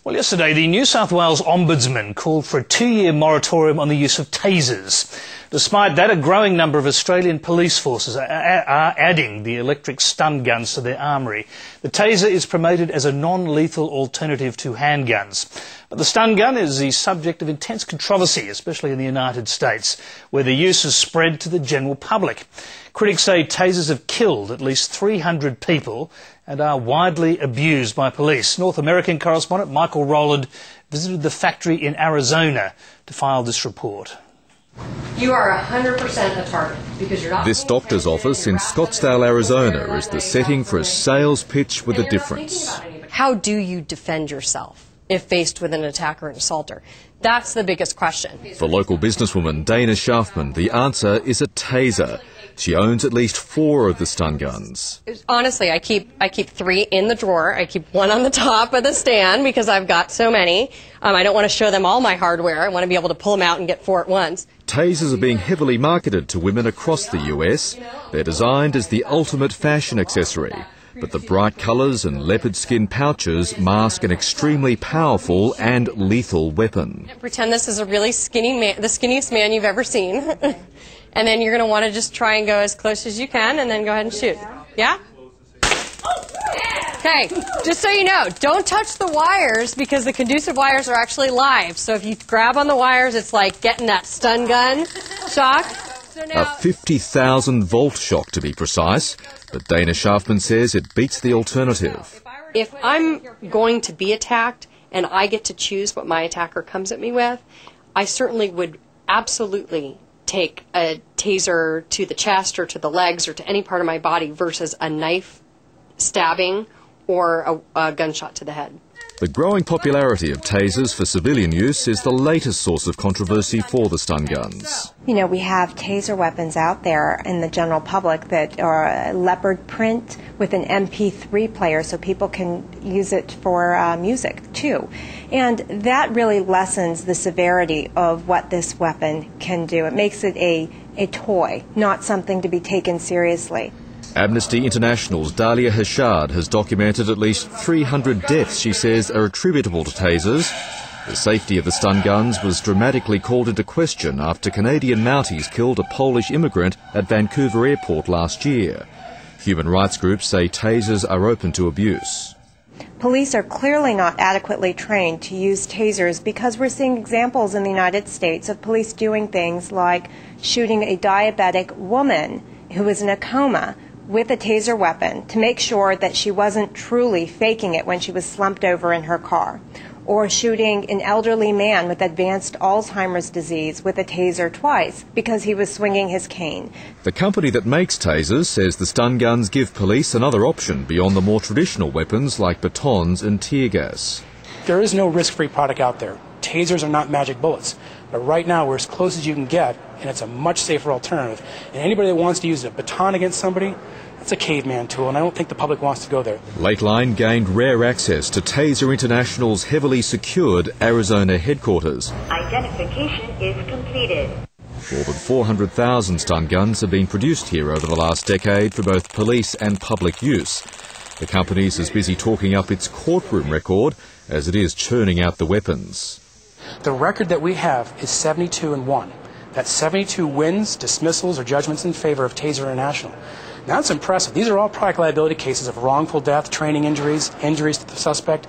Well, yesterday, the New South Wales Ombudsman called for a 2-year moratorium on the use of tasers. Despite that, a growing number of Australian police forces are adding the electric stun guns to their armoury. The taser is promoted as a non-lethal alternative to handguns. But the stun gun is the subject of intense controversy, especially in the United States, where the use has spread to the general public. Critics say tasers have killed at least 300 people and are widely abused by police. North American correspondent Michael Rowland visited the factory in Arizona to file this report. You are 100% a target because you're not. This doctor's office in Scottsdale, Arizona is the setting for a sales pitch with a difference. How do you defend yourself if faced with an attacker and assaulter? That's the biggest question. For local businesswoman Dana Schaffman, the answer is a taser. She owns at least 4 of the stun guns. Honestly, I keep 3 in the drawer. I keep 1 on the top of the stand because I've got so many. I don't want to show them all my hardware. I want to be able to pull them out and get 4 at once. Tasers are being heavily marketed to women across the US. They're designed as the ultimate fashion accessory. But the bright colours and leopard skin pouches mask an extremely powerful and lethal weapon. Pretend this is a really skinny man, the skinniest man you've ever seen. And then you're going to want to just try and go as close as you can and then go ahead and shoot. Yeah? Okay, just so you know, don't touch the wires because the conducive wires are actually live. So if you grab on the wires, it's like getting that stun gun shock. A 50,000 volt shock to be precise, but Dana Schaffman says it beats the alternative. If I'm going to be attacked and I get to choose what my attacker comes at me with, I certainly would absolutely take a taser to the chest or to the legs or to any part of my body versus a knife stabbing or a gunshot to the head. The growing popularity of tasers for civilian use is the latest source of controversy for the stun guns. You know, we have taser weapons out there in the general public that are a leopard print with an MP3 player so people can use it for music too. And that really lessens the severity of what this weapon can do. It makes it a toy, not something to be taken seriously. Amnesty International's Dahlia Hashad has documented at least 300 deaths she says are attributable to tasers. The safety of the stun guns was dramatically called into question after Canadian Mounties killed a Polish immigrant at Vancouver Airport last year. Human rights groups say tasers are open to abuse. Police are clearly not adequately trained to use tasers because we're seeing examples in the United States of police doing things like shooting a diabetic woman who was in a coma with a taser weapon to make sure that she wasn't truly faking it when she was slumped over in her car, or shooting an elderly man with advanced Alzheimer's disease with a taser twice because he was swinging his cane. The company that makes tasers says the stun guns give police another option beyond the more traditional weapons like batons and tear gas. There is no risk-free product out there. Tasers are not magic bullets, but right now we're as close as you can get, and it's a much safer alternative. And anybody that wants to use a baton against somebody, that's a caveman tool, and I don't think the public wants to go there. Lateline gained rare access to Taser International's heavily secured Arizona headquarters. Identification is completed. More than 400,000 stun guns have been produced here over the last decade for both police and public use. The company is as busy talking up its courtroom record as it is churning out the weapons. The record that we have is 72-1. That's 72 wins, dismissals, or judgments in favor of Taser International. Now, that's impressive. These are all product liability cases of wrongful death, training injuries, injuries to the suspect.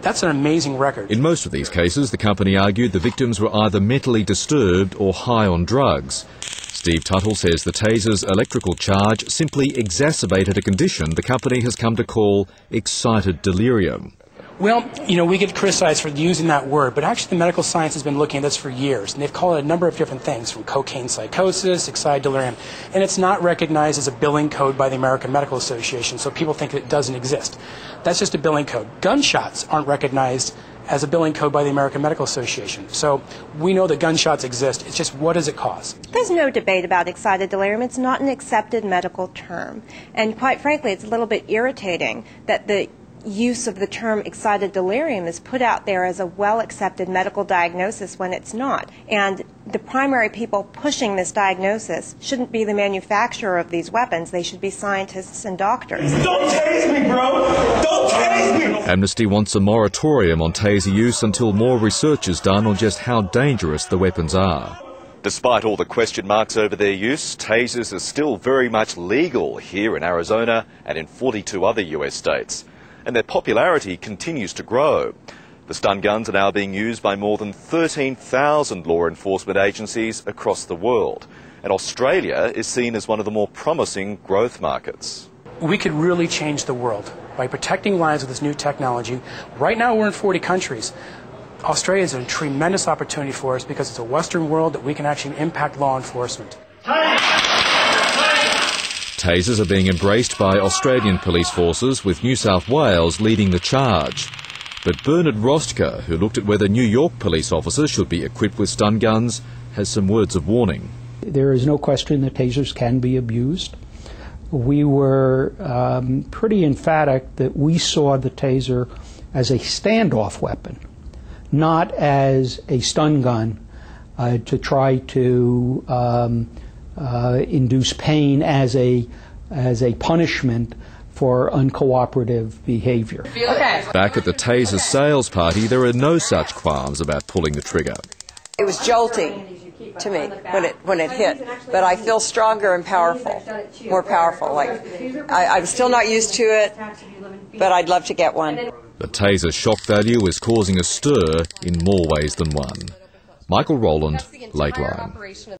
That's an amazing record. In most of these cases, the company argued the victims were either mentally disturbed or high on drugs. Steve Tuttle says the Taser's electrical charge simply exacerbated a condition the company has come to call excited delirium. Well, you know, we get criticized for using that word, but actually the medical science has been looking at this for years, and they've called it a number of different things, from cocaine psychosis, excited delirium, and it's not recognized as a billing code by the American Medical Association, so people think it doesn't exist. That's just a billing code. Gunshots aren't recognized as a billing code by the American Medical Association. So we know that gunshots exist. It's just, what does it cause? There's no debate about excited delirium. It's not an accepted medical term. And quite frankly, it's a little bit irritating that the use of the term excited delirium is put out there as a well-accepted medical diagnosis when it's not. And the primary people pushing this diagnosis shouldn't be the manufacturer of these weapons. They should be scientists and doctors. Don't tase me, bro! Don't tase me! Amnesty wants a moratorium on taser use until more research is done on just how dangerous the weapons are. Despite all the question marks over their use, tasers are still very much legal here in Arizona and in 42 other US states. And their popularity continues to grow. The stun guns are now being used by more than 13,000 law enforcement agencies across the world. And Australia is seen as one of the more promising growth markets. We could really change the world by protecting lives with this new technology. Right now we're in 40 countries. Australia is a tremendous opportunity for us because it's a Western world that we can actually impact law enforcement. Tasers are being embraced by Australian police forces, with New South Wales leading the charge. But Bernard Rostka, who looked at whether New York police officers should be equipped with stun guns, has some words of warning. There is no question that tasers can be abused. We were pretty emphatic that we saw the taser as a standoff weapon, not as a stun gun to try to induce pain as a punishment for uncooperative behavior. Okay. Back at the Taser sales party, there are no such qualms about pulling the trigger. It was jolting to me when it hit, but I feel stronger and powerful, more powerful. Like I'm still not used to it, but I'd love to get one. The Taser shock value is causing a stir in more ways than one. Michael Rowland, Lateline.